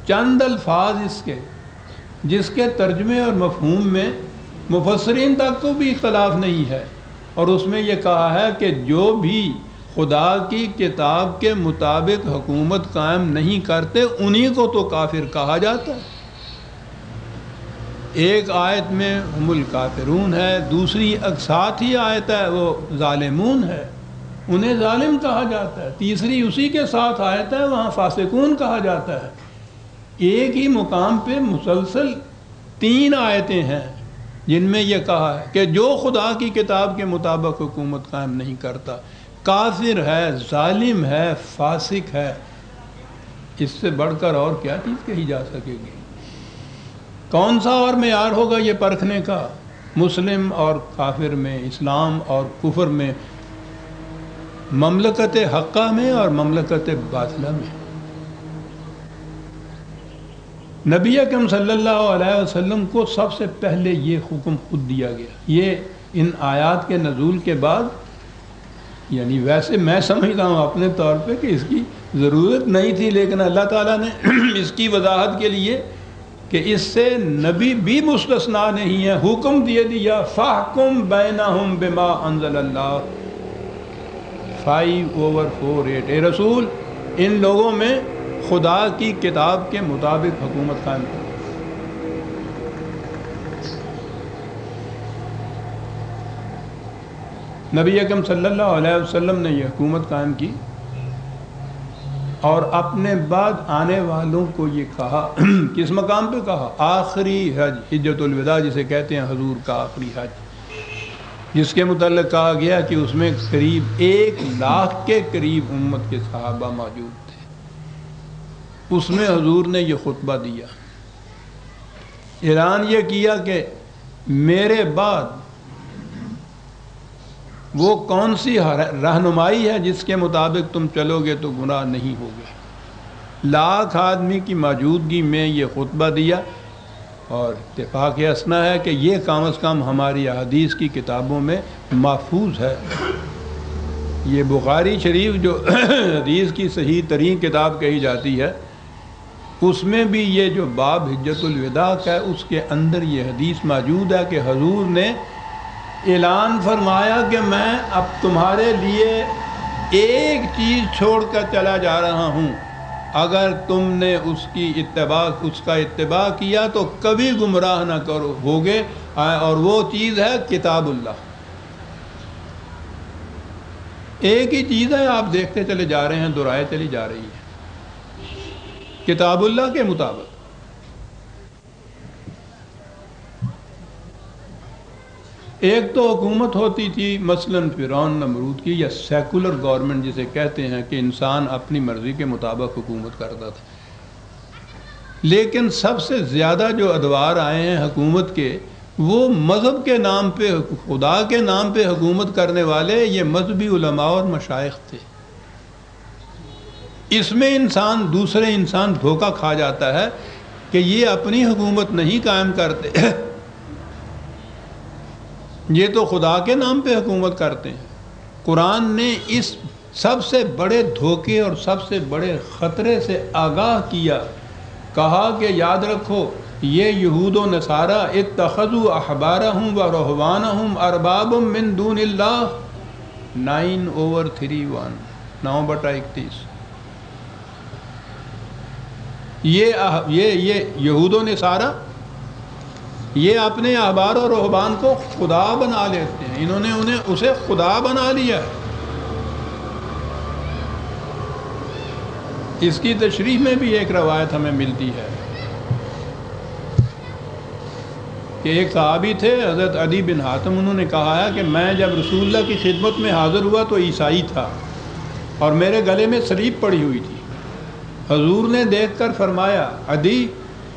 چند الفاظ اس کے جس کے ترجمے اور مفہوم میں مفسرین تک کو بھی اختلاف نہیں ہے، اور اس میں یہ کہا ہے کہ جو بھی خدا کی کتاب کے مطابق حکومت قائم نہیں کرتے انہی کو تو کافر کہا جاتا ہے۔ ایک آیت میں ہم الکافرون ہے، دوسری ساتھ ہی آیت ہے وہ ظالمون ہے، انہیں ظالم کہا جاتا ہے، تیسری اسی کے ساتھ آیت ہے وہاں فاسقون کہا جاتا ہے۔ ایک ہی مقام پہ مسلسل 3 آیتیں ہیں جن میں یہ کہا ہے کہ جو خدا کی کتاب کے مطابق حکومت قائم نہیں کرتا کافر ہے، ظالم ہے، فاسق ہے۔ اس سے بڑھ کر اور کیا چیز کہی جا سکے گی؟ کون سا اور معیار ہوگا یہ پرکھنے کا مسلم اور کافر میں، اسلام اور کفر میں، مملکت حقہ میں اور مملکت باطلہ میں؟ نبی اکرم صلی اللہ علیہ وسلم کو سب سے پہلے یہ حکم خود دیا گیا، یہ ان آیات کے نزول کے بعد، یعنی ویسے میں سمجھتا ہوں اپنے طور پہ کہ اس کی ضرورت نہیں تھی، لیکن اللہ تعالیٰ نے اس کی وضاحت کے لیے کہ اس سے نبی بھی مستثنا نہیں ہے، حکم دے دیا فَاحْكُمْ بَيْنَهُمْ بِمَا أَنزَلَ اللَّهُ 5/48۔ اے رسول ان لوگوں میں خدا کی کتاب کے مطابق حکومت قائم کرو۔ نبی اکرم صلی اللہ علیہ وسلم نے یہ حکومت قائم کی اور اپنے بعد آنے والوں کو یہ کہا، کس مقام پہ کہا؟ آخری حج، حجۃ الوداع جسے کہتے ہیں، حضور کا آخری حج، جس کے متعلق کہا گیا کہ اس میں قریب 1 لاکھ کے قریب امت کے صحابہ موجود تھے۔ اس میں حضور نے یہ خطبہ دیا، اعلان یہ کیا کہ میرے بعد وہ کون سی رہنمائی ہے جس کے مطابق تم چلو گے تو گناہ نہیں ہوگے۔ لاکھ آدمی کی موجودگی میں یہ خطبہ دیا، اور اتفاق اسنا ہے کہ یہ کم از کم ہماری احادیث کی کتابوں میں محفوظ ہے۔ یہ بخاری شریف جو حدیث کی صحیح ترین کتاب کہی جاتی ہے، اس میں بھی یہ جو باب حجۃ الوداع کا ہے اس کے اندر یہ حدیث موجود ہے کہ حضور نے اعلان فرمایا کہ میں اب تمہارے لیے ایک چیز چھوڑ کر چلا جا رہا ہوں، اگر تم نے اس کا اتباع کیا تو کبھی گمراہ نہ ہوگے، اور وہ چیز ہے کتاب اللہ۔ ایک ہی چیز ہے، آپ دیکھتے چلے جا رہے ہیں، دہرائے چلی جا رہی ہے، کتاب اللہ کے مطابق۔ ایک تو حکومت ہوتی تھی مثلا فرعون نمرود کی، یا سیکولر گورنمنٹ جسے کہتے ہیں، کہ انسان اپنی مرضی کے مطابق حکومت کرتا تھا۔ لیکن سب سے زیادہ جو ادوار آئے ہیں حکومت کے، وہ مذہب کے نام پہ، خدا کے نام پہ حکومت کرنے والے یہ مذہبی علماء اور مشائخ تھے۔ اس میں دوسرے انسان دھوکہ کھا جاتا ہے کہ یہ اپنی حکومت نہیں قائم کرتے، یہ تو خدا کے نام پہ حکومت کرتے ہیں۔ قرآن نے اس سب سے بڑے دھوکے اور سب سے بڑے خطرے سے آگاہ کیا، کہا کہ یاد رکھو یہ یہود و نصارہ اتخذوا احبارہم و رہبانہم اربابا من دون اللہ 9/31 9/31۔ یہ یہود و نصارہ یہ اپنے احبار و رہبان کو خدا بنا لیتے ہیں، انہوں نے اسے خدا بنا لیا۔ اس کی تشریح میں بھی ایک روایت ہمیں ملتی ہے کہ ایک صحابی تھے حضرت عدی بن حاتم، انہوں نے کہا ہے کہ میں جب رسول اللہ کی خدمت میں حاضر ہوا تو عیسائی تھا اور میرے گلے میں صلیب پڑی ہوئی تھی۔ حضور نے دیکھ کر فرمایا عدی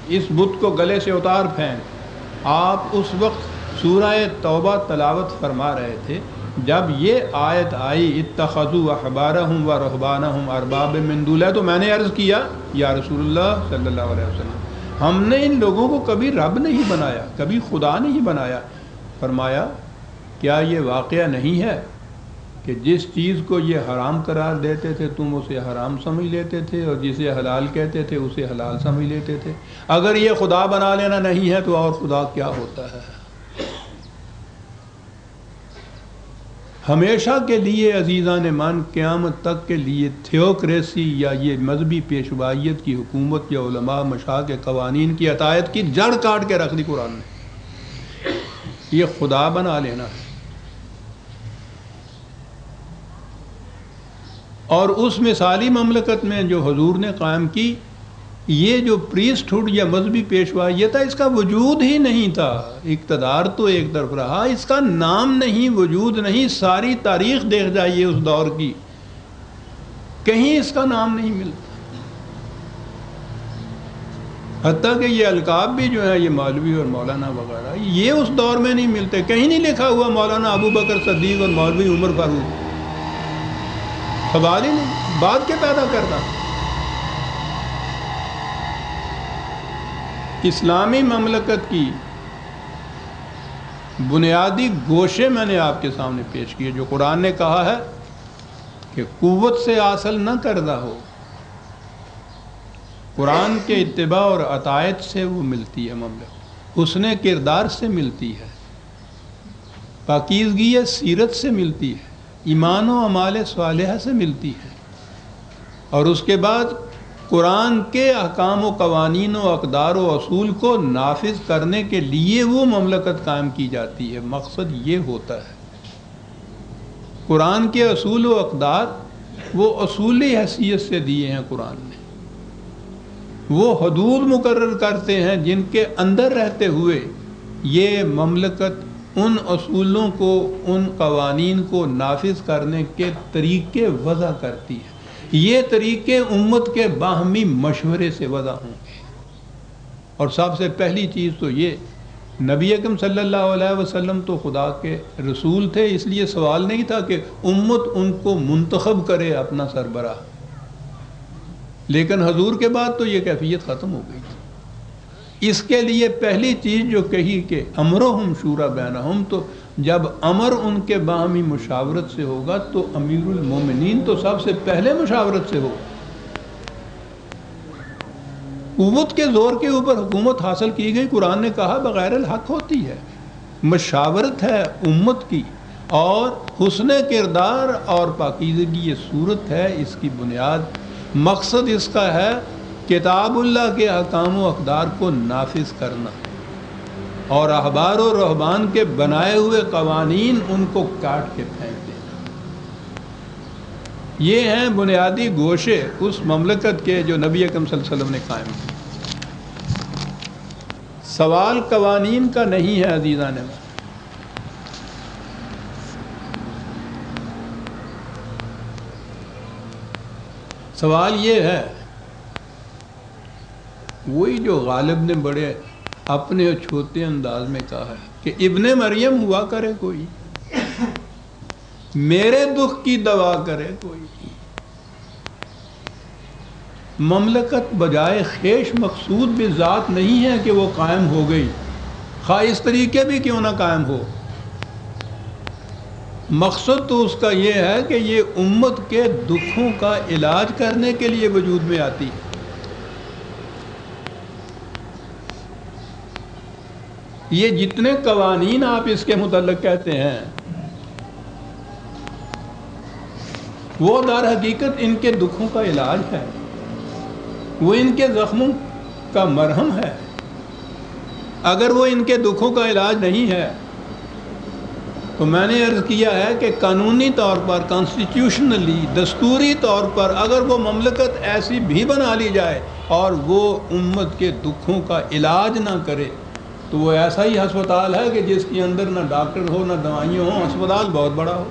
اس بت کو گلے سے اتار پھینک۔ آپ اس وقت سورہ توبہ تلاوت فرما رہے تھے جب یہ آیت آئی اتخذوا احبارہم و رہبانہم اربابا من دون اللہ، تو میں نے عرض کیا یا رسول اللہ صلی اللہ علیہ وسلم، ہم نے ان لوگوں کو کبھی رب نہیں بنایا، کبھی خدا نہیں بنایا۔ فرمایا کیا یہ واقعہ نہیں ہے کہ جس چیز کو یہ حرام قرار دیتے تھے تم اسے حرام سمجھ لیتے تھے، اور جسے حلال کہتے تھے اسے حلال سمجھ لیتے تھے۔ اگر یہ خدا بنا لینا نہیں ہے تو اور خدا کیا ہوتا ہے؟ ہمیشہ کے لیے عزیزان من، قیامت تک کے لیے تھیوکریسی یا یہ مذہبی پیشوائیت کی حکومت یا علماء مشاہ کے قوانین کی اطاعت کی جڑ کاٹ کے رکھ دی قرآن نے۔ یہ خدا بنا لینا ہے، اور اس مثالی مملکت میں جو حضور نے قائم کی، یہ جو پریسٹ ہوڈ یا مذہبی پیشوائیت تھا، اس کا وجود ہی نہیں تھا۔ اقتدار تو ایک طرف رہا، اس کا نام نہیں، وجود نہیں۔ ساری تاریخ دیکھ جائیے اس دور کی، کہیں اس کا نام نہیں ملتا۔ حتیٰ کہ یہ القاب بھی جو ہے، یہ مولوی اور مولانا وغیرہ، یہ اس دور میں نہیں ملتے۔ کہیں نہیں لکھا ہوا مولانا ابو بکر صدیق اور مولوی عمر فاروق، سوال ہی نہیں، بعد کے پیدا کرتا۔ اسلامی مملکت کی بنیادی گوشے میں نے آپ کے سامنے پیش کیے، جو قرآن نے کہا ہے کہ قوت سے حاصل نہ کردہ ہو، قرآن کے اتباع اور اطاعت سے وہ ملتی ہے مملکت، حسن کردار سے ملتی ہے، پاکیزگی سیرت سے ملتی ہے، ایمان و اعمال صالحہ سے ملتی ہے، اور اس کے بعد قرآن کے احکام و قوانین و اقدار و اصول کو نافذ کرنے کے لیے وہ مملکت قائم کی جاتی ہے۔ مقصد یہ ہوتا ہے، قرآن کے اصول و اقدار وہ اصولی حیثیت سے دیے ہیں قرآن نے، وہ حدود مقرر کرتے ہیں جن کے اندر رہتے ہوئے یہ مملکت ان اصولوں کو، ان قوانین کو نافذ کرنے کے طریقے وضع کرتی ہے۔ یہ طریقے امت کے باہمی مشورے سے وضع ہوں گے، اور سب سے پہلی چیز تو یہ، نبی اکرم صلی اللہ علیہ وسلم تو خدا کے رسول تھے، اس لیے سوال نہیں تھا کہ امت ان کو منتخب کرے اپنا سربراہ، لیکن حضور کے بعد تو یہ کیفیت ختم ہو گئی تھی۔ اس کے لیے پہلی چیز جو کہی کہ امرہم شورا بینہم، تو جب امر ان کے باہمی مشاورت سے ہوگا تو امیر المومنین تو سب سے پہلے مشاورت سے ہو۔ قوت کے زور کے اوپر حکومت حاصل کی گئی، قرآن نے کہا بغیر الحق ہوتی ہے۔ مشاورت ہے امت کی، اور حسن کردار اور پاکیزگی یہ صورت ہے اس کی بنیاد۔ مقصد اس کا ہے کتاب اللہ کے احکام و اقدار کو نافذ کرنا، اور احبار و رہبان کے بنائے ہوئے قوانین ان کو کاٹ کے پھینک دینا۔ یہ ہیں بنیادی گوشے اس مملکت کے جو نبی اکرم صلی اللہ علیہ وسلم نے قائم کیے۔ سوال قوانین کا نہیں ہے عزیزان، سوال یہ ہے، وہی جو غالب نے بڑے اپنے چھوٹے انداز میں کہا ہے کہ ابن مریم ہوا کرے کوئی، میرے دکھ کی دوا کرے کوئی۔ مملکت بجائے خیش مقصود بھی ذات نہیں ہے کہ وہ قائم ہو گئی، خواہ اس طریقے بھی کیوں نہ قائم ہو۔ مقصد تو اس کا یہ ہے کہ یہ امت کے دکھوں کا علاج کرنے کے لیے وجود میں آتی ہے۔ یہ جتنے قوانین آپ اس کے متعلق کہتے ہیں، وہ در حقیقت ان کے دکھوں کا علاج ہے، وہ ان کے زخموں کا مرہم ہے۔ اگر وہ ان کے دکھوں کا علاج نہیں ہے تو میں نے عرض کیا ہے کہ قانونی طور پر، کانسٹیٹیوشنلی، دستوری طور پر اگر وہ مملکت ایسی بھی بنا لی جائے اور وہ امت کے دکھوں کا علاج نہ کرے تو وہ ایسا ہی ہسپتال ہے کہ جس کے اندر نہ ڈاکٹر ہو نہ دوائیں ہوں، ہسپتال بہت بڑا ہو۔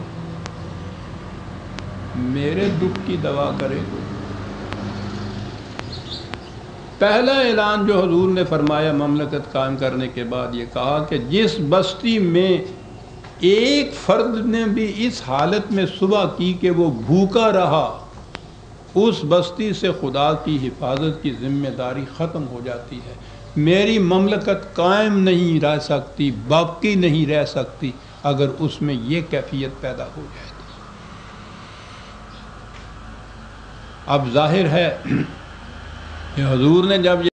میرے دکھ کی دوا کرے کوئی۔ پہلا اعلان جو حضور نے فرمایا مملکت قائم کرنے کے بعد، یہ کہا کہ جس بستی میں ایک فرد نے بھی اس حالت میں صبح کی کہ وہ بھوکا رہا، اس بستی سے خدا کی حفاظت کی ذمہ داری ختم ہو جاتی ہے۔ میری مملکت قائم نہیں رہ سکتی، باقی نہیں رہ سکتی اگر اس میں یہ کیفیت پیدا ہو جائے۔ اب ظاہر ہے کہ حضور نے جب